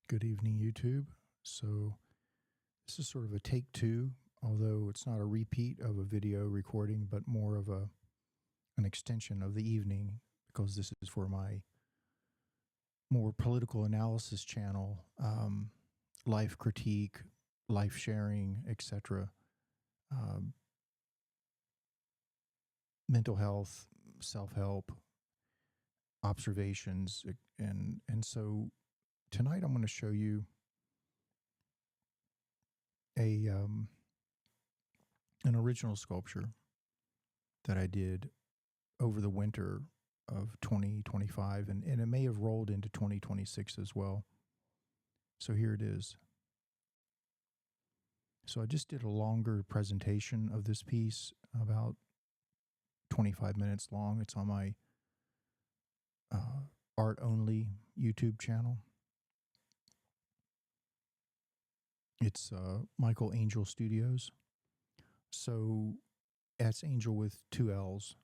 Good evening, YouTube. So this is sort of a take two, although it's not a repeat of a video recording, but more of an extension of the evening, because this is for my more political analysis channel, life critique, life sharing, etc., um, mental health, self-help, observations, and so tonight I'm going to show you a an original sculpture that I did over the winter of 2025, and it may have rolled into 2026 as well. So here it is. So I just did a longer presentation of this piece, about 25 minutes long. It's on my art only YouTube channel. It's Michael Angel Studios. So that's Angel with two L's,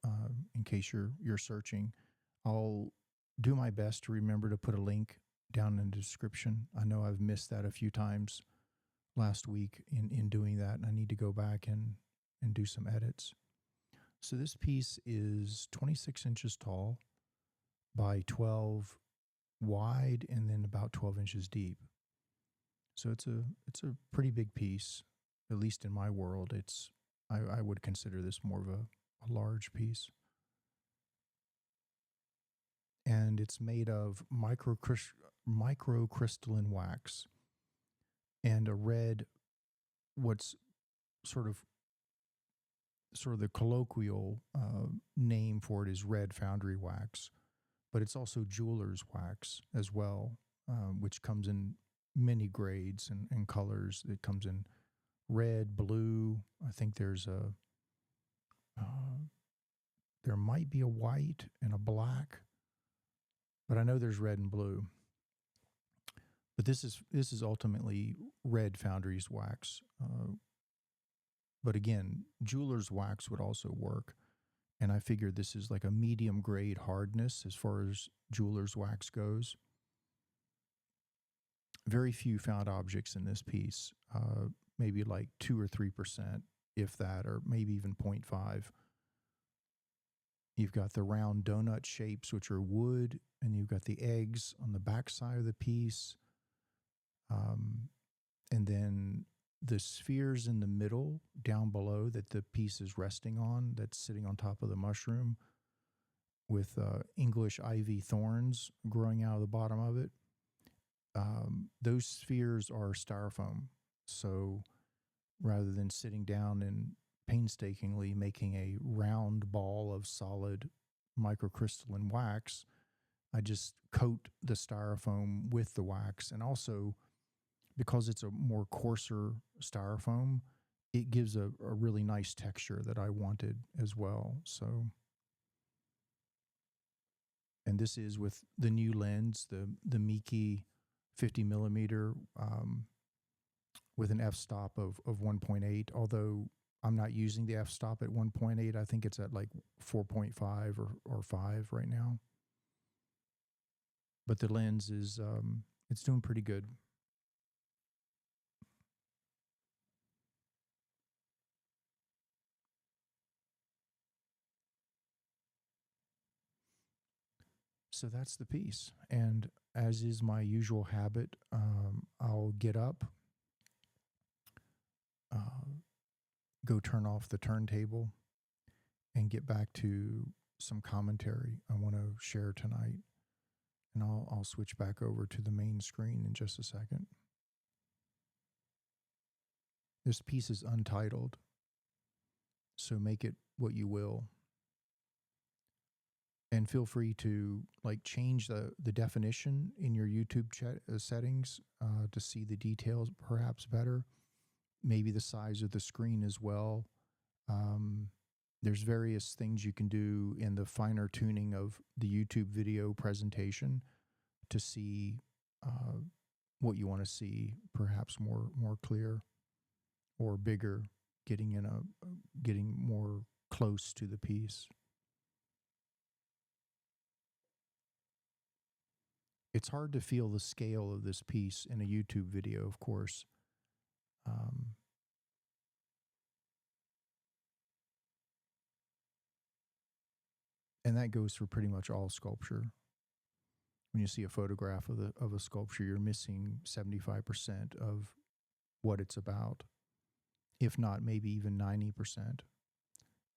in case you're searching. I'll do my best to remember to put a link down in the description. I know I've missed that a few times last week in doing that, and I need to go back and do some edits. So this piece is 26 inches tall by 12 wide and then about 12 inches deep. So it's a pretty big piece, at least in my world. I would consider this more of a large piece. And it's made of microcrystalline wax and a red, what's sort of the colloquial name for it is red foundry wax, but it's also jeweler's wax as well, which comes in many grades and colors. It comes in red, blue. I think there's there might be a white and a black, but I know there's red and blue. But this is ultimately red foundry's wax. But again, jeweler's wax would also work. And I figured this is like a medium grade hardness as far as jeweler's wax goes. Very few found objects in this piece, maybe like 2 or 3%, if that, or maybe even 0.5. You've got the round donut shapes, which are wood, and you've got the eggs on the back side of the piece. And then the spheres in the middle down below that the piece is resting on, that's sitting on top of the mushroom with English ivy thorns growing out of the bottom of it. Those spheres are styrofoam. So rather than sitting down and painstakingly making a round ball of solid microcrystalline wax, I just coat the styrofoam with the wax. And also, because it's a more coarser styrofoam, it gives a really nice texture that I wanted as well. So, and this is with the new lens, the Miki 50 millimeter, with an f-stop of 1.8, although I'm not using the f-stop at 1.8. I think it's at like 4.5 or 5 right now. But the lens is, it's doing pretty good. So that's the piece. And as is my usual habit, I'll get up, go turn off the turntable, and get back to some commentary I want to share tonight. And I'll switch back over to the main screen in just a second. This piece is untitled, so make it what you will. And feel free to change the definition in your YouTube settings to see the details perhaps better. Maybe the size of the screen as well. There's various things you can do in the finer tuning of the YouTube video presentation to see what you want to see, perhaps more clear or bigger, getting more close to the piece. it's hard to feel the scale of this piece in a YouTube video, of course. Um, and that goes for pretty much all sculpture. When you see a photograph of a sculpture, you're missing 75% of what it's about, if not maybe even 90%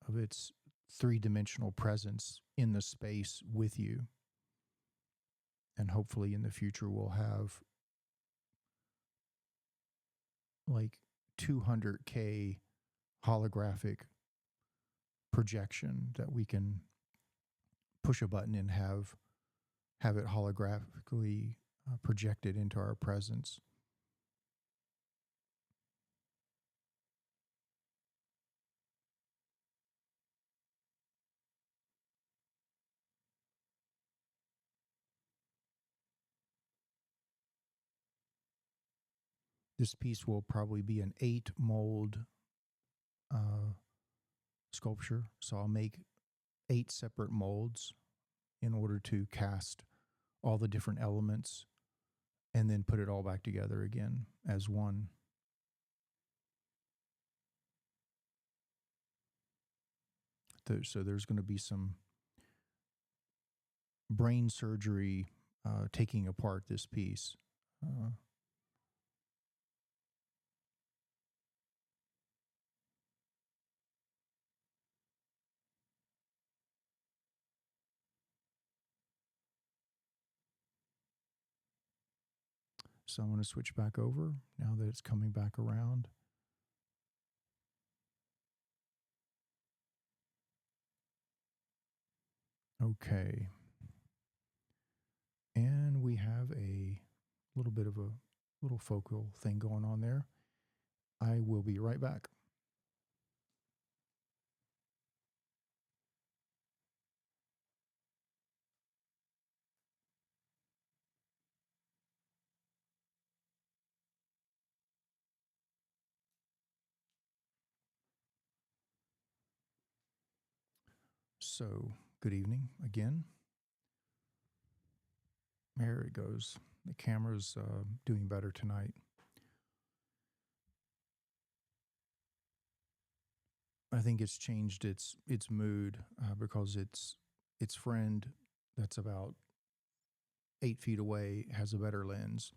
of its three-dimensional presence in the space with you. And hopefully in the future we'll have like 200K holographic projection that we can push a button and have it holographically projected into our presence. This piece will probably be an 8 mold sculpture. So I'll make 8 separate molds in order to cast all the different elements and then put it all back together again as one. So there's going to be some brain surgery taking apart this piece. So I'm going to switch back over now that it's coming back around. Okay. And we have a little bit of a little focal thing going on there. I will be right back. So, good evening again. There it goes. The camera's doing better tonight. I think it's changed its mood because its friend that's about 8 feet away has a better lens.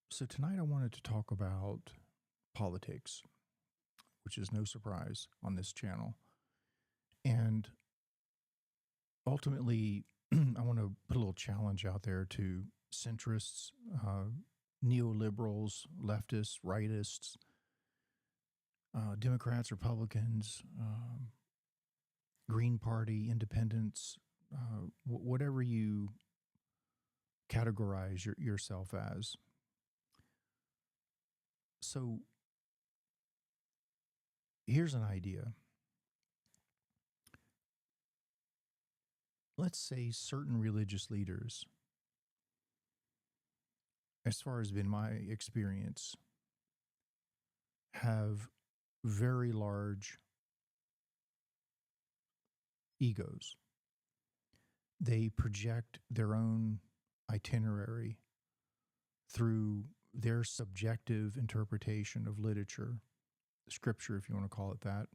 So tonight I wanted to talk about politics, which is no surprise on this channel. And ultimately, I want to put a little challenge out there to centrists, neoliberals, leftists, rightists, Democrats, Republicans, Green Party, independents, whatever you categorize yourself as. So here's an idea. Let's say certain religious leaders, as far as been my experience, have very large egos. They project their own itinerary through their subjective interpretation of literature, scripture, if you want to call it that.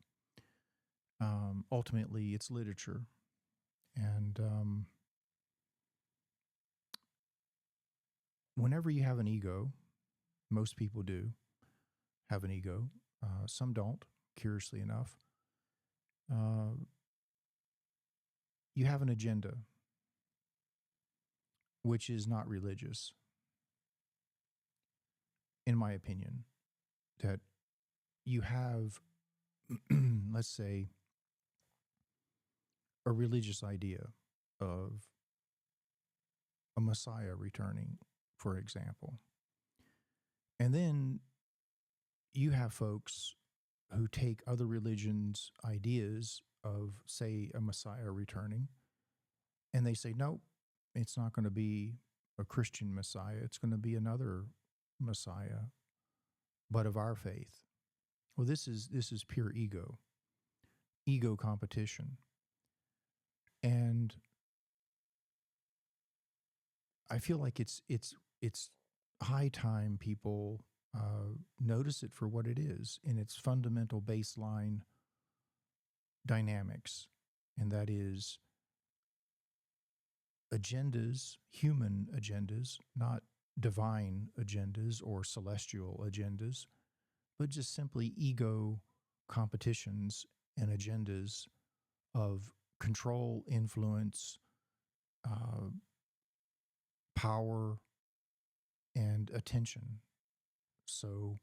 Ultimately, it's literature. And whenever you have an ego, most people do have an ego. Some don't, curiously enough. You have an agenda, which is not religious, in my opinion. That you have, let's say, a religious idea of a Messiah returning, for example. And then you have folks who take other religions' ideas of, say, a Messiah returning, and they say, nope, it's not going to be a Christian Messiah. It's going to be another Messiah, but of our faith. Well, this is pure ego competition. And I feel like it's high time people notice it for what it is in its fundamental baseline dynamics, and that is agendas, human agendas, not divine agendas or celestial agendas, but just simply ego competitions and agendas of control, influence, uh, power, and attention. So,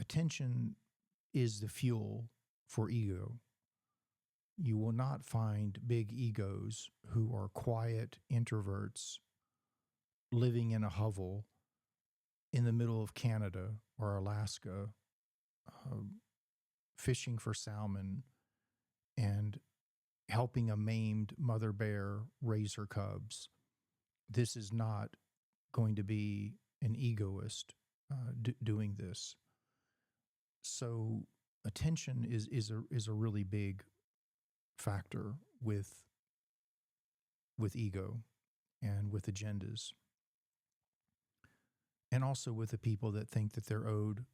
attention is the fuel for ego. You will not find big egos who are quiet introverts living in a hovel in the middle of Canada or Alaska, uh, fishing for salmon and helping a maimed mother bear raise her cubs. This is not going to be an egoist doing this. So attention is a really big factor with ego and with agendas, and also with the people that think that they're owed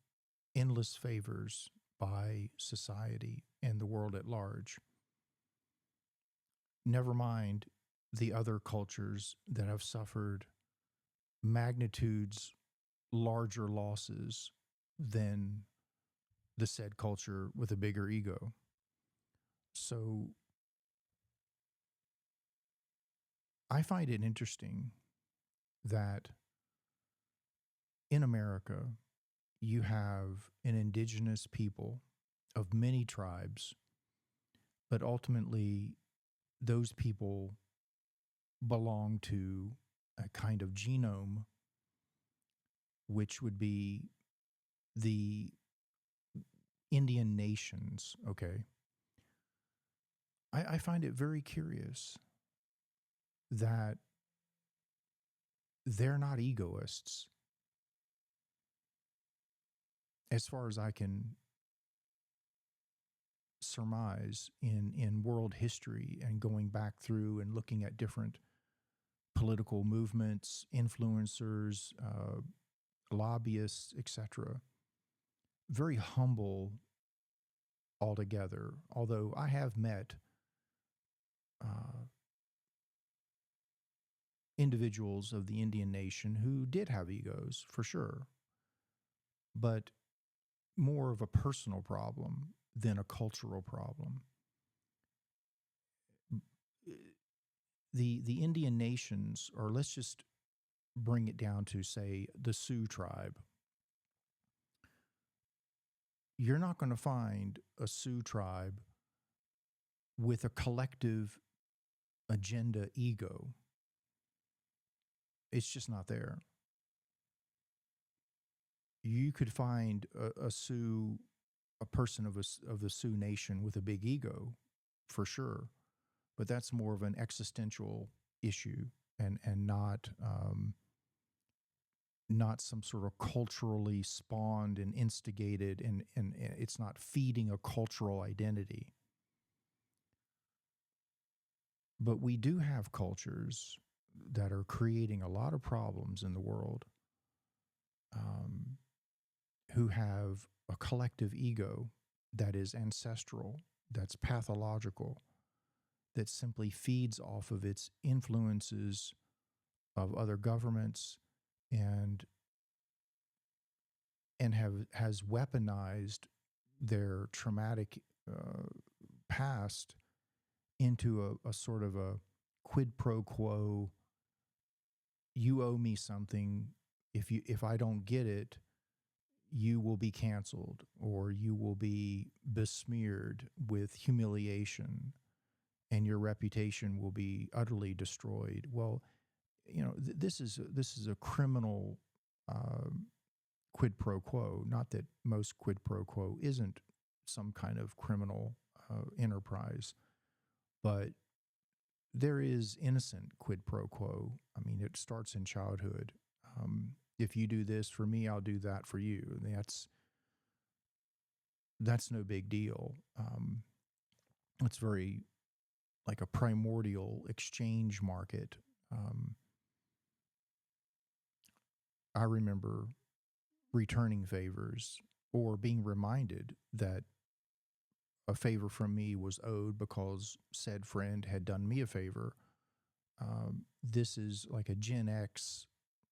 endless favors by society and the world at large. Never mind the other cultures that have suffered magnitudes larger losses than the said culture with a bigger ego. So I find it interesting that in America, you have an indigenous people of many tribes, but ultimately, those people belong to a kind of genome, which would be the Indian nations. Okay. I find it very curious that they're not egoists, as far as I can surmise in world history and going back through and looking at different political movements, influencers, lobbyists, etc. Very humble altogether. Although I have met uh, individuals of the Indian nation who did have egos, for sure, but more of a personal problem than a cultural problem. The Indian nations, or let's just bring it down to, say, the Sioux tribe. You're not going to find a Sioux tribe with a collective agenda ego. It's just not there. You could find a Sioux, a person of the Sioux nation with a big ego, for sure, but that's more of an existential issue and not some sort of culturally spawned and instigated, and it's not feeding a cultural identity. But we do have cultures that are creating a lot of problems in the world, um, who have a collective ego that is ancestral, that's pathological, that simply feeds off of its influences of other governments and has weaponized their traumatic past into a sort of a quid pro quo. You owe me something. If I don't get it, you will be canceled, or you will be besmeared with humiliation, and your reputation will be utterly destroyed. Well, this is a criminal quid pro quo. Not that most quid pro quo isn't some kind of criminal enterprise, but there is innocent quid pro quo. I mean, it starts in childhood. If you do this for me, I'll do that for you. That's no big deal. It's very like a primordial exchange market. Um, I remember returning favors or being reminded that a favor from me was owed because said friend had done me a favor. This is like a Gen X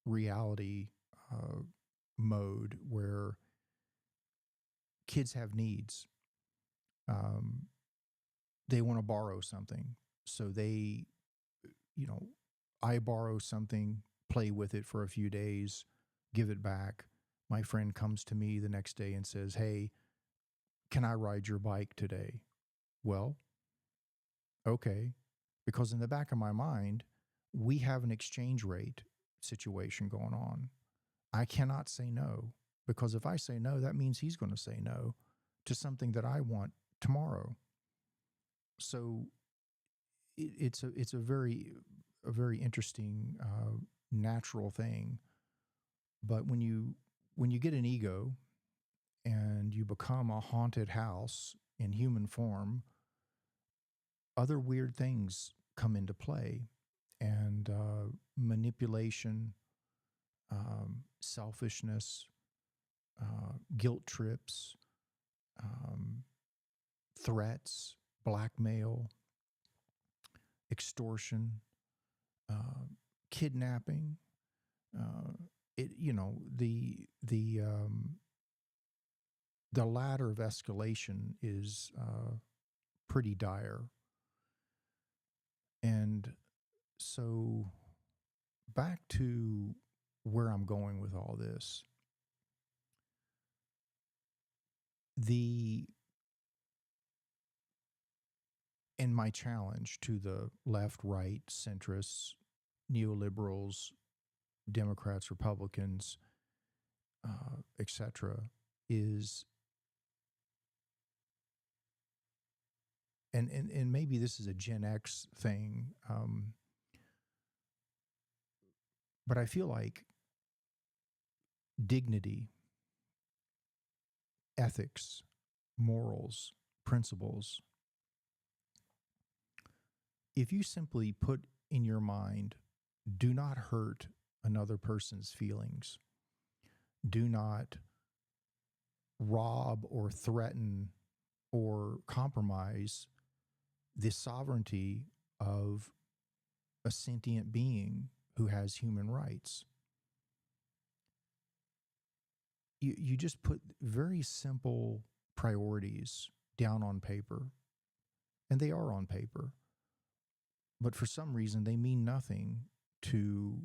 reality uh, mode where kids have needs. Um, they want to borrow something. So they, you know, I borrow something, play with it for a few days, give it back. My friend comes to me the next day and says, "Hey, can I ride your bike today?" Well, okay. Because in the back of my mind, we have an exchange rate situation going on. I cannot say no because if I say no, that means he's going to say no to something that I want tomorrow. So it's a very interesting natural thing. But when you get an ego and you become a haunted house in human form, other weird things come into play, and manipulation, selfishness, guilt trips, um, threats, blackmail, extortion, uh, kidnapping. Uh, it you know the ladder of escalation is pretty dire, and so back to where I'm going with all this. The And my challenge to the left, right, centrists, neoliberals, Democrats, Republicans, etc., is and maybe this is a Gen X thing, but I feel like dignity, ethics, morals, principles. If you simply put in your mind, do not hurt another person's feelings, do not rob or threaten or compromise the sovereignty of a sentient being who has human rights. You just put very simple priorities down on paper, and they are on paper, but for some reason they mean nothing to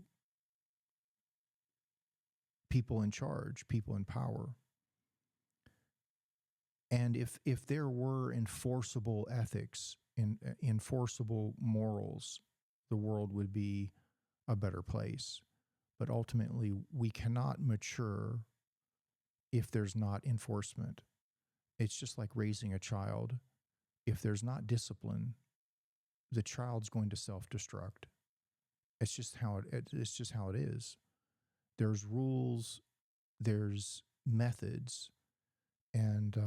people in charge, people in power. And if there were enforceable ethics and enforceable morals, the world would be a better place. But ultimately, we cannot mature if there's not enforcement. It's just like raising a child. If there's not discipline, the child's going to self-destruct. It's just how it is. There's rules, there's methods, and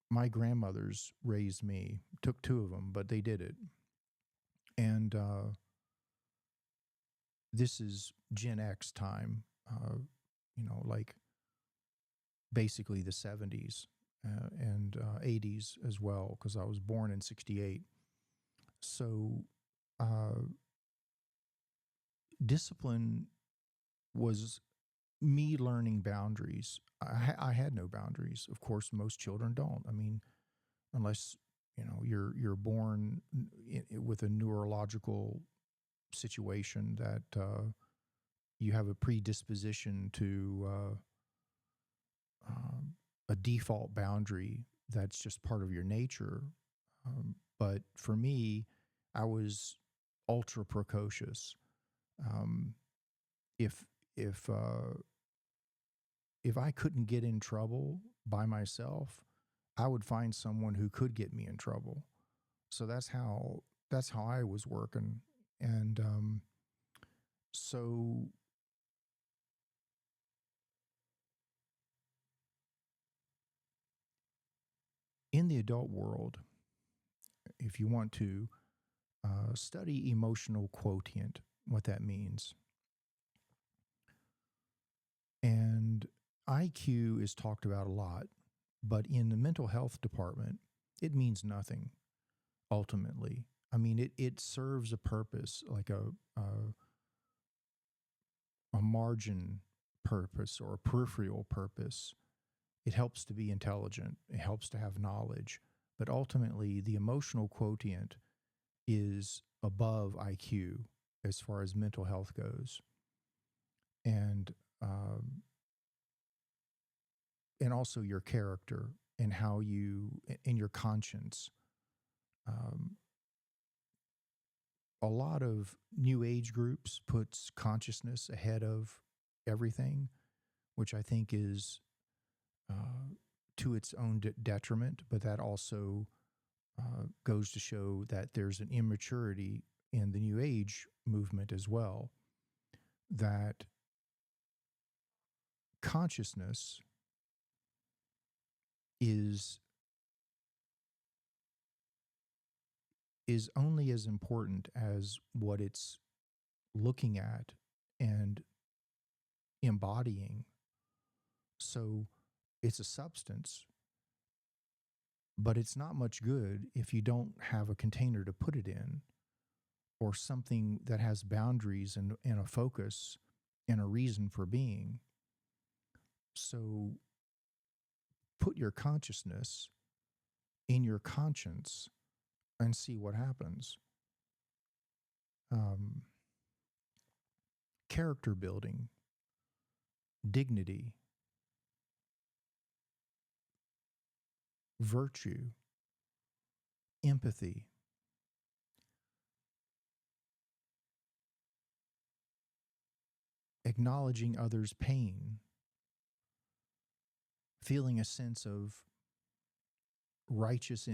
my grandmothers raised me. Took two of them, but they did it. And this is Gen X time. Like basically the 70s and 80s as well, because I was born in 68. So discipline was me learning boundaries. I had no boundaries. Of course, most children don't. I mean, unless you're born with a neurological situation that you have a predisposition to a default boundary that's just part of your nature. But for me, I was ultra precocious. Um, if if uh, if I couldn't get in trouble by myself, I would find someone who could get me in trouble. So that's how I was working, and so in the adult world, if you want to, study emotional quotient, what that means. And IQ is talked about a lot, but in the mental health department, it means nothing ultimately. I mean, it serves a purpose, like a margin purpose or a peripheral purpose. It helps to be intelligent, it helps to have knowledge, but ultimately, the emotional quotient is above IQ as far as mental health goes. And um, and also your character and how you and your conscience. Um, a lot of new age groups puts consciousness ahead of everything, which I think is to its own detriment. But that also goes to show that there's an immaturity in the new age movement as well. That consciousness is is only as important as what it's looking at and embodying. So it's a substance, but it's not much good if you don't have a container to put it in or something that has boundaries and a focus and a reason for being. So put your consciousness in your conscience and see what happens. Um, Character building, dignity, virtue, empathy, acknowledging others' pain, feeling a sense of righteous,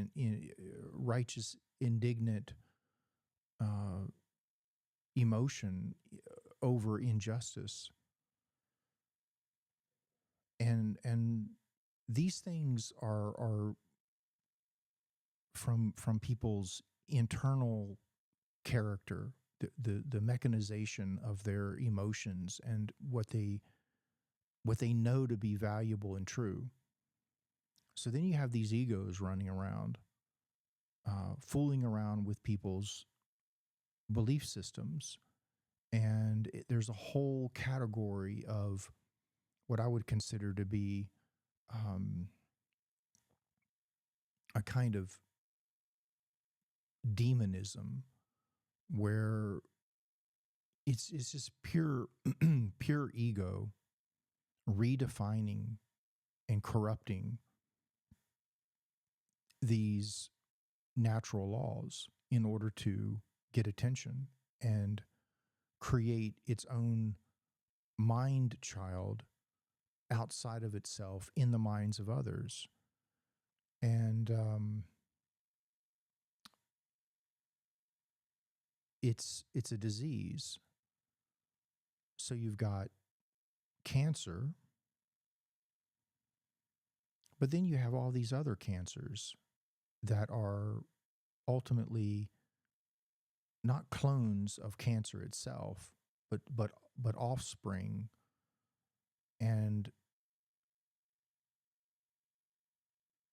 indignant uh, emotion over injustice, and these things are from people's internal character, the mechanization of their emotions and what they know to be valuable and true. So then you have these egos running around, fooling around with people's belief systems. And there's a whole category of what I would consider to be um, a kind of demonism where it's just pure pure ego redefining and corrupting these natural laws in order to get attention and create its own mind child outside of itself in the minds of others. And it's a disease. So you've got cancer, but then you have all these other cancers that are ultimately not clones of cancer itself, but offspring. And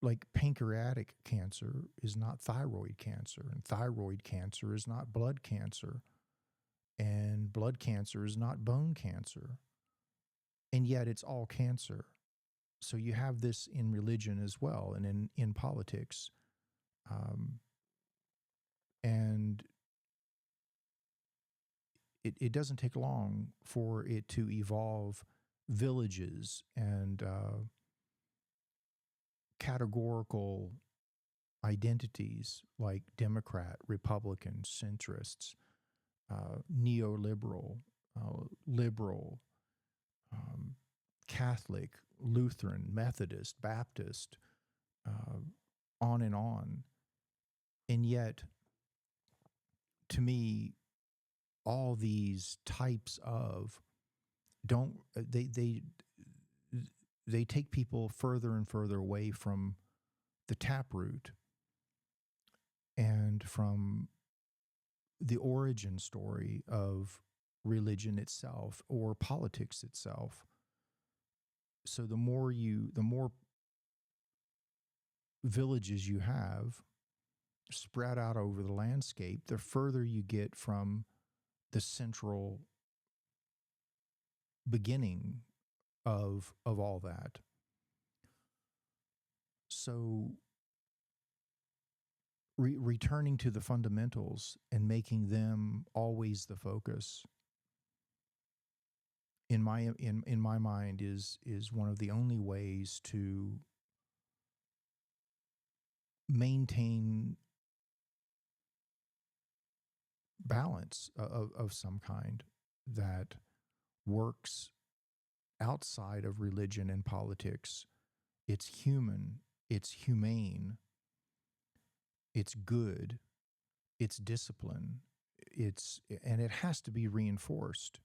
like pancreatic cancer is not thyroid cancer, and thyroid cancer is not blood cancer, and blood cancer is not bone cancer, and yet it's all cancer. So you have this in religion as well, and in politics, um, and it doesn't take long for it to evolve villages and categorical identities like Democrat, Republican, centrists, neoliberal, liberal, um, Catholic, Lutheran, Methodist, Baptist, uh, on and on. And yet, to me, all these types of don't they take people further and further away from the taproot. And and from the origin story of religion itself or politics itself. So the more villages you have spread out over the landscape, the further you get from the central beginning of all that. So returning to the fundamentals and making them always the focus, in my mind, is one of the only ways to maintain balance of some kind that works outside of religion and politics. It's human, it's humane, it's good, it's discipline, and it has to be reinforced.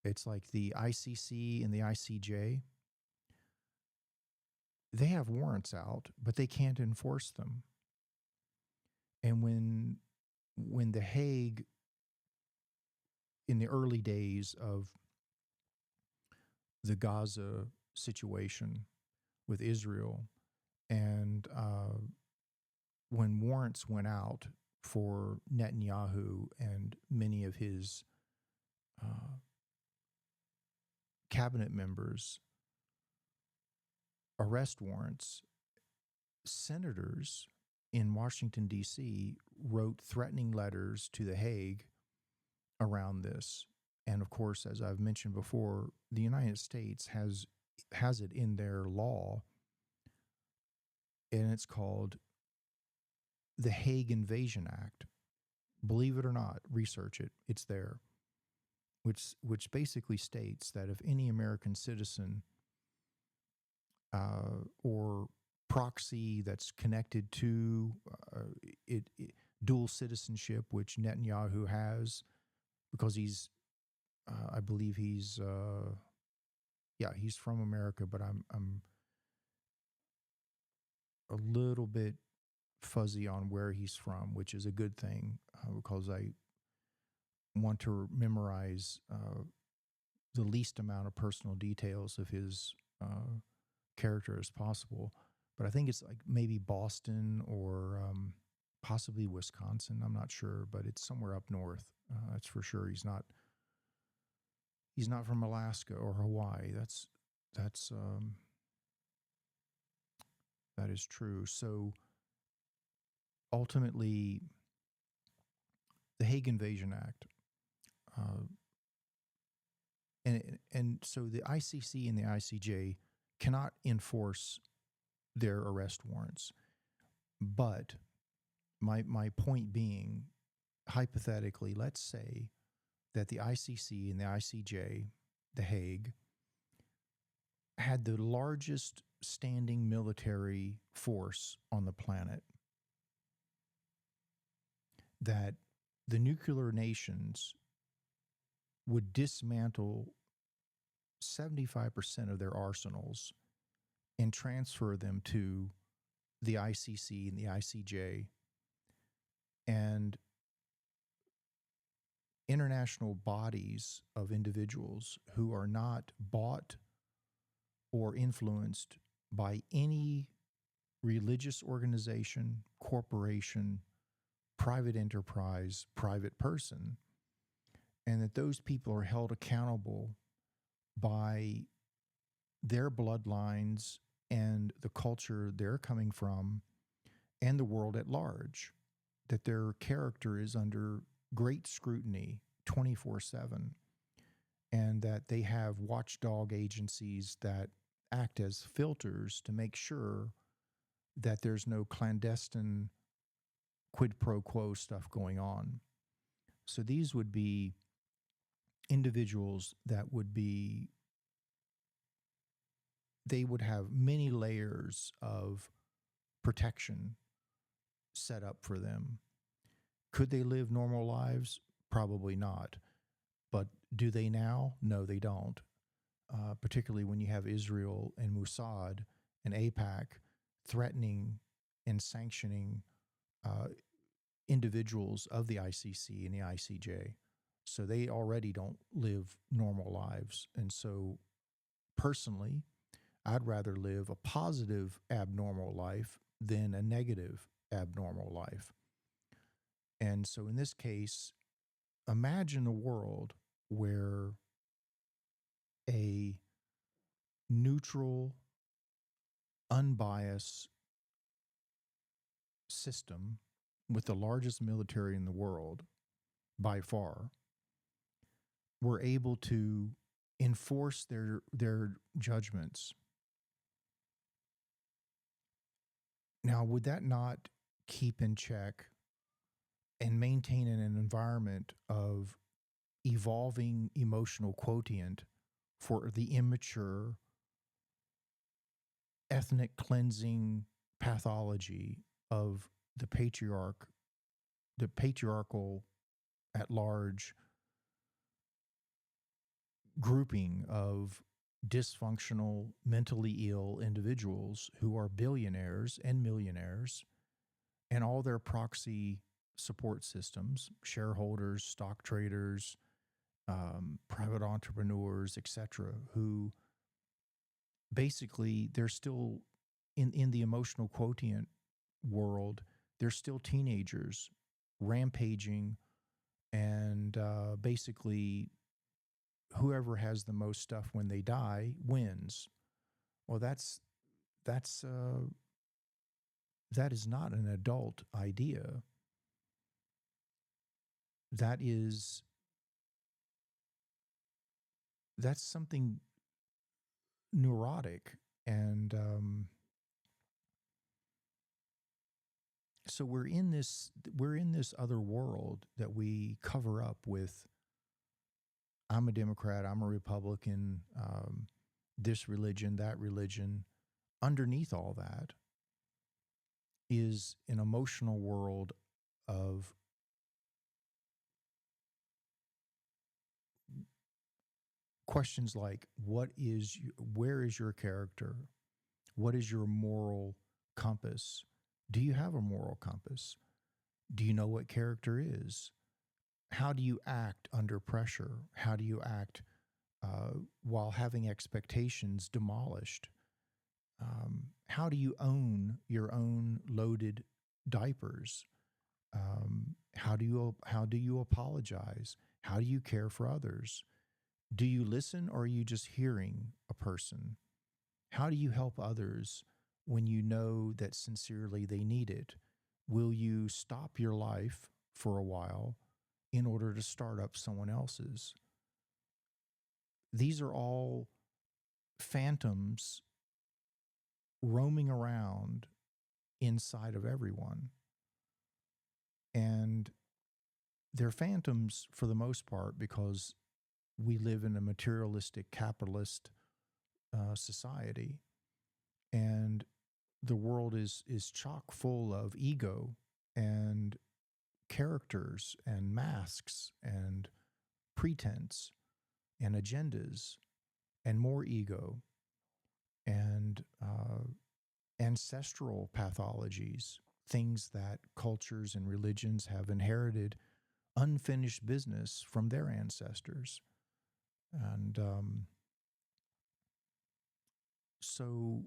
It's like the ICC and the ICJ. They have warrants out, but they can't enforce them. And when The Hague, in the early days of the Gaza situation with Israel, and when warrants went out for Netanyahu and many of his cabinet members, arrest warrants, senators in Washington, D.C. wrote threatening letters to The Hague around this. And of course, as I've mentioned before, the United States has it in their law, and it's called the Hague Invasion Act. Believe it or not, research it. It's there, which basically states that if any American citizen or proxy that's connected to dual citizenship, which Netanyahu has, because he's, I believe he's from America, but I'm a little bit fuzzy on where he's from, which is a good thing because I want to memorize the least amount of personal details of his character as possible. But I think it's like maybe Boston or possibly Wisconsin. I'm not sure, but it's somewhere up north. That's for sure. He's not from Alaska or Hawaii. That is true. So ultimately, the Hague Invasion Act, and so the ICC and the ICJ cannot enforce their arrest warrants. But my point being, hypothetically, let's say that the ICC and the ICJ, The Hague, had the largest standing military force on the planet, that the nuclear nations would dismantle 75% of their arsenals and transfer them to the ICC and the ICJ, and international bodies of individuals who are not bought or influenced by any religious organization, corporation, private enterprise, private person, and that those people are held accountable by their bloodlines and the culture they're coming from and the world at large, that their character is under great scrutiny 24/7, and that they have watchdog agencies that act as filters to make sure that there's no clandestine quid pro quo stuff going on. So these would be individuals that they would have many layers of protection set up for them. Could they live normal lives? Probably not. But do they now? No, they don't. Particularly when you have Israel and Mossad and AIPAC threatening and sanctioning individuals of the ICC and the ICJ. So they already don't live normal lives. And so personally, I'd rather live a positive abnormal life than a negative abnormal life. And so in this case, imagine a world where a neutral, unbiased system with the largest military in the world by far were able to enforce their judgments. Now, would that not keep in check and maintain an environment of evolving emotional quotient for the immature, ethnic cleansing pathology of the patriarchal at large grouping of dysfunctional, mentally ill individuals who are billionaires and millionaires, and all their proxy support systems, shareholders, stock traders, private entrepreneurs, etc., who basically they're still in the emotional quotient world, they're still teenagers rampaging, and basically whoever has the most stuff when they die wins. Well, that is not an adult idea. That's something neurotic. And so we're in this other world that we cover up with, I'm a Democrat, I'm a Republican, this religion, that religion. Underneath all that is an emotional world of questions like, where is your character? What is your moral compass? Do you have a moral compass? Do you know what character is? How do you act under pressure? How do you act while having expectations demolished? How do you own your own loaded diapers? How do you apologize? How do you care for others? Do you listen, or are you just hearing a person? How do you help others when you know that sincerely they need it? Will you stop your life for a while in order to start up someone else's? These are all phantoms roaming around inside of everyone. And they're phantoms for the most part because we live in a materialistic capitalist society, and the world is chock full of ego and characters and masks and pretense and agendas and more ego and ancestral pathologies, things that cultures and religions have inherited unfinished business from their ancestors. And so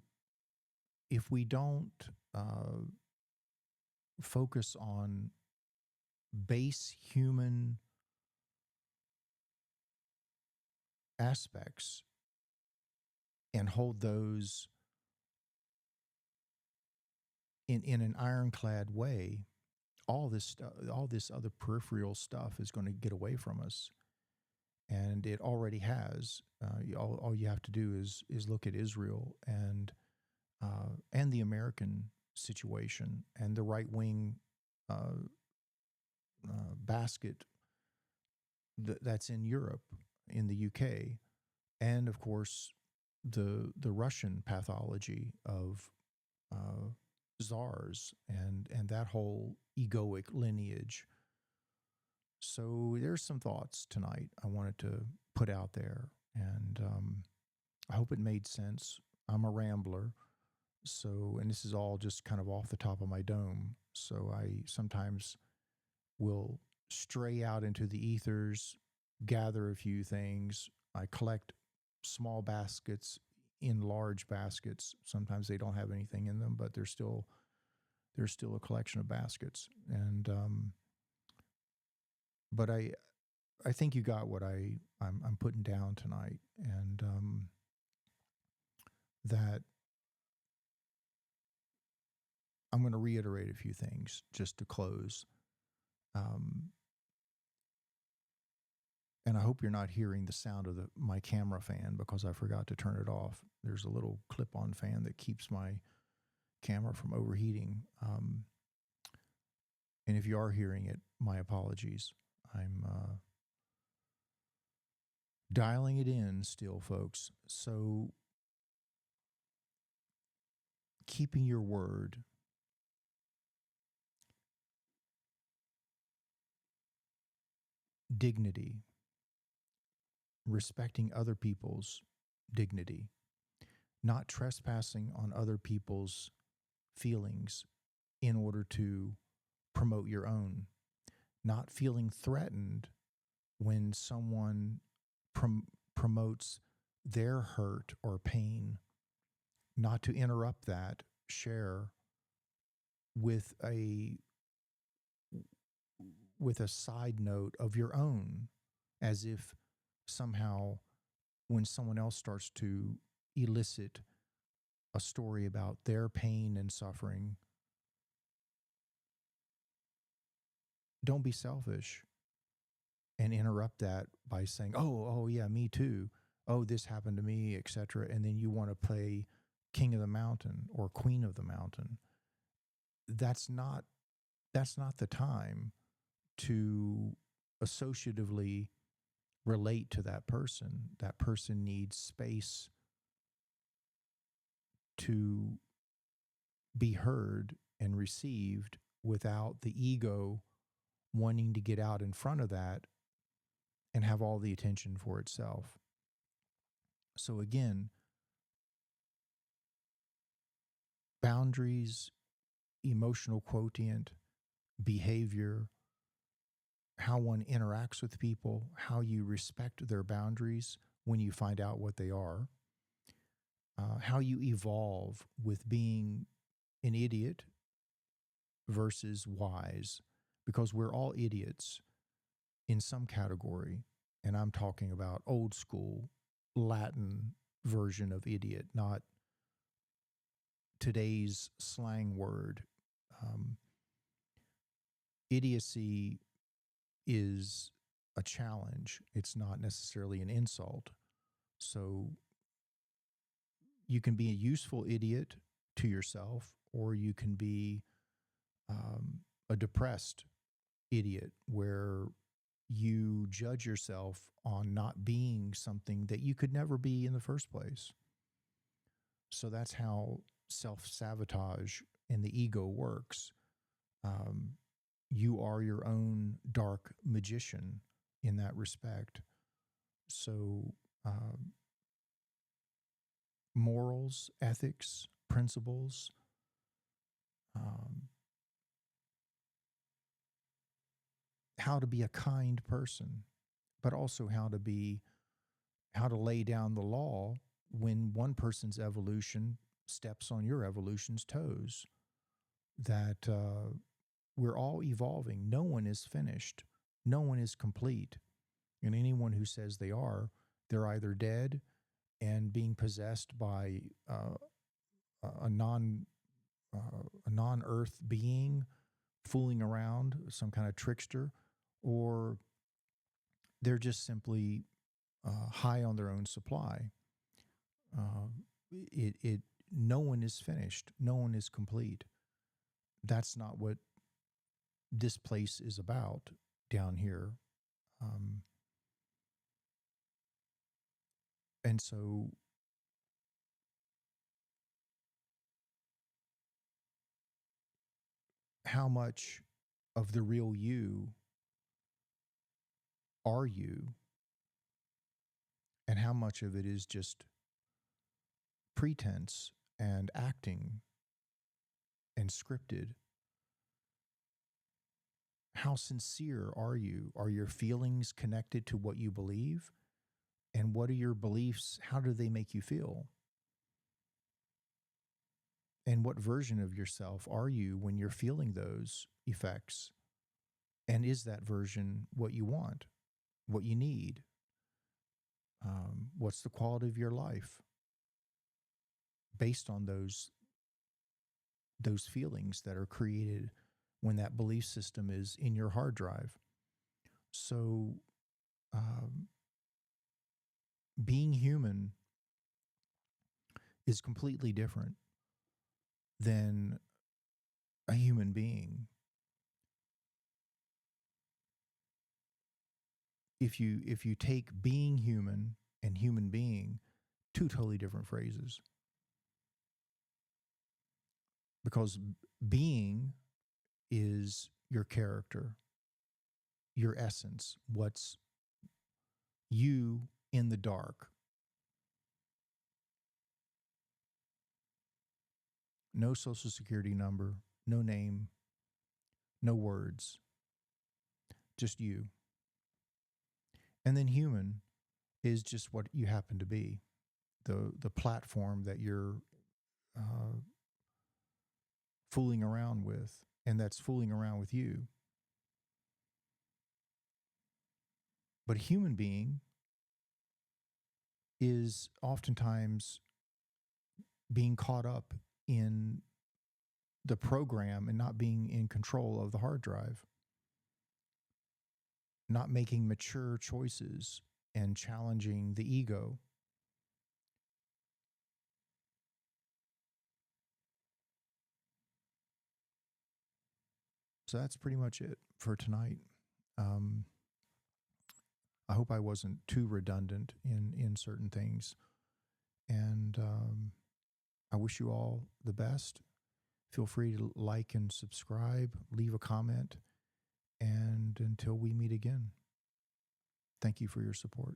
if we don't focus on base human aspects and hold those in an ironclad way, all this other peripheral stuff is going to get away from us, and it already has. All you have to do is look at Israel and the American situation and the right wing basket that's in Europe, in the UK, and of course the Russian pathology of czars and that whole egoic lineage. So there's some thoughts tonight I wanted to put out there, and I hope it made sense. I'm a rambler, so, and this is all just kind of off the top of my dome. So I sometimes will stray out into the ethers, gather a few things. I collect small baskets in large baskets. Sometimes they don't have anything in them, but there's still a collection of baskets. And but I think you got what I'm putting down tonight, and that I'm going to reiterate a few things just to close. And I hope you're not hearing the sound of my camera fan because I forgot to turn it off. There's a little clip-on fan that keeps my camera from overheating. And if you are hearing it, my apologies. I'm dialing it in still, folks. So keeping your word, dignity, respecting other people's dignity, not trespassing on other people's feelings in order to promote your own, not feeling threatened when someone promotes their hurt or pain, not to interrupt that, share with a side note of your own, as if somehow when someone else starts to elicit a story about their pain and suffering, don't be selfish and interrupt that by saying, oh yeah, me too. Oh, this happened to me, etc. And then you want to play king of the mountain or queen of the mountain. That's not the time to associatively relate to that person. That person needs space to be heard and received without the ego wanting to get out in front of that and have all the attention for itself. So again, boundaries, emotional quotient, behavior, how one interacts with people, how you respect their boundaries when you find out what they are, how you evolve with being an idiot versus wise, because we're all idiots in some category. And I'm talking about old school Latin version of idiot, not today's slang word. Idiocy is a challenge. It's not necessarily an insult. So you can be a useful idiot to yourself, or you can be a depressed idiot where you judge yourself on not being something that you could never be in the first place. So that's how self-sabotage and the ego works. You are your own dark magician in that respect. So morals, ethics, principles, how to be a kind person, but also how to lay down the law when one person's evolution steps on your evolution's toes. That we're all evolving. No one is finished. No one is complete. And anyone who says they are, they're either dead and being possessed by a non-earth being fooling around, some kind of trickster, or they're just simply high on their own supply. No one is finished. No one is complete. That's not what this place is about down here. And so how much of the real you are you, and how much of it is just pretense and acting and scripted? How sincere are you? Are your feelings connected to what you believe? And what are your beliefs? How do they make you feel? And what version of yourself are you when you're feeling those effects? And is that version what you want, what you need? What's the quality of your life based on those feelings that are created when that belief system is in your hard drive? So, um, being human is completely different than a human being. If you take being human and human being, two totally different phrases, because being is your character, your essence, what's you in the dark. No social security number, no name, no words, just you. And then human is just what you happen to be, the platform that you're uh, fooling around with, and that's fooling around with you. But a human being is oftentimes being caught up in the program and not being in control of the hard drive, not making mature choices and challenging the ego. So that's pretty much it for tonight. Um, I hope I wasn't too redundant in certain things. And I wish you all the best. Feel free to like and subscribe, leave a comment, and until we meet again, thank you for your support.